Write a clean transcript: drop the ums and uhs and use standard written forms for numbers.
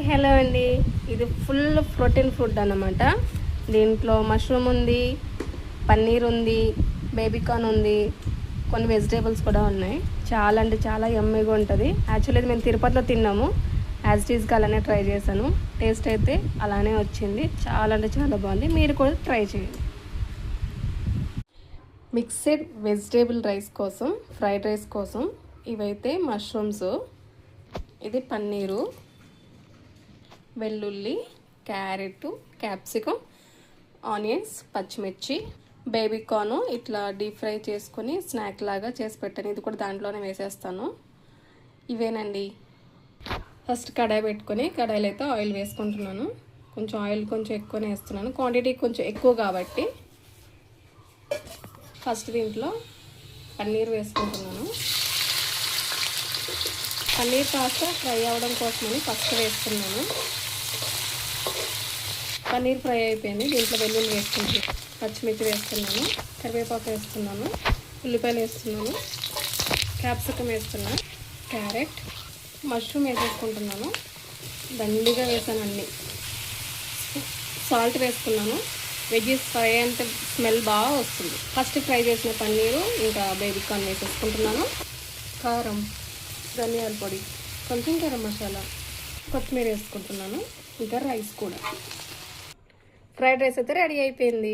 Hello అండి. ఇది full protein food అన్నమాట. దీంట్లో మష్రూమ్ ఉంది, పన్నీర్ ఉంది, బేబీకార్న్ ఉంది, కొన్ని వెజిటేబుల్స్ కూడా ఉన్నాయి. చాలా అంటే చాలా యమ్మీగా ఉంటుంది. యాక్చువల్లీ మేము తిరుపతిలో తిన్నాము. యాజ్ ఇట్ ఈస్గా అలానే ట్రై చేశాను. టేస్ట్ అయితే అలానే వచ్చింది. చాలా అంటే చాలా బాగుంది. మీరు కూడా ట్రై చేయండి. మిక్స్డ్ వెజిటేబుల్ రైస్ కోసం, ఫ్రైడ్ రైస్ కోసం ఇవైతే మష్రూమ్స్, ఇది పన్నీరు, వెల్లుల్లి, క్యారెట్, క్యాప్సికమ్, ఆనియన్స్, పచ్చిమిర్చి, బేబీకార్న్ ఇట్లా డీప్ ఫ్రై చేసుకొని స్నాక్ లాగా చేసి పెట్టాను. ఇది కూడా దాంట్లోనే వేసేస్తాను. ఇవేనండి. ఫస్ట్ కడాయి పెట్టుకొని కడాయిలో అయితే ఆయిల్ వేసుకుంటున్నాను. కొంచెం ఆయిల్ కొంచెం ఎక్కువనే వేస్తున్నాను, క్వాంటిటీ కొంచెం ఎక్కువ కాబట్టి. ఫస్ట్ దీంట్లో పన్నీర్ వేసుకుంటున్నాను. పన్నీర్ కాస్త ఫ్రై అవ్వడం కోసమని ఫస్ట్ వేస్తున్నాను. పన్నీర్ ఫ్రై అయిపోయింది. దీంట్లో వెల్లుల్లి వేసుకుంటున్నాను, పచ్చిమిర్చి వేస్తున్నాను, కరివేపాకు వేస్తున్నాను, ఉల్లిపాయలు వేస్తున్నాను, క్యాప్సికమ్ వేస్తున్నాను, క్యారెట్, మష్రూమ్ వేసేసుకుంటున్నాను. దండిగా వేసాను అన్నీ. సాల్ట్ వేసుకున్నాను. వెజ్జీస్ ఫ్రై అంటే స్మెల్ బాగా వస్తుంది. ఫస్ట్ ఫ్రై చేసిన పన్నీరు ఇంకా బేబీకార్న్ వేసేసుకుంటున్నాను. కారం, ధనియాల పొడి, కొంచెం గరం మసాలా, కొత్తిమీర వేసుకుంటున్నాను. ఇంకా రైస్ కూడా. ఫ్రైడ్ రైస్ అయితే రెడీ అయిపోయింది.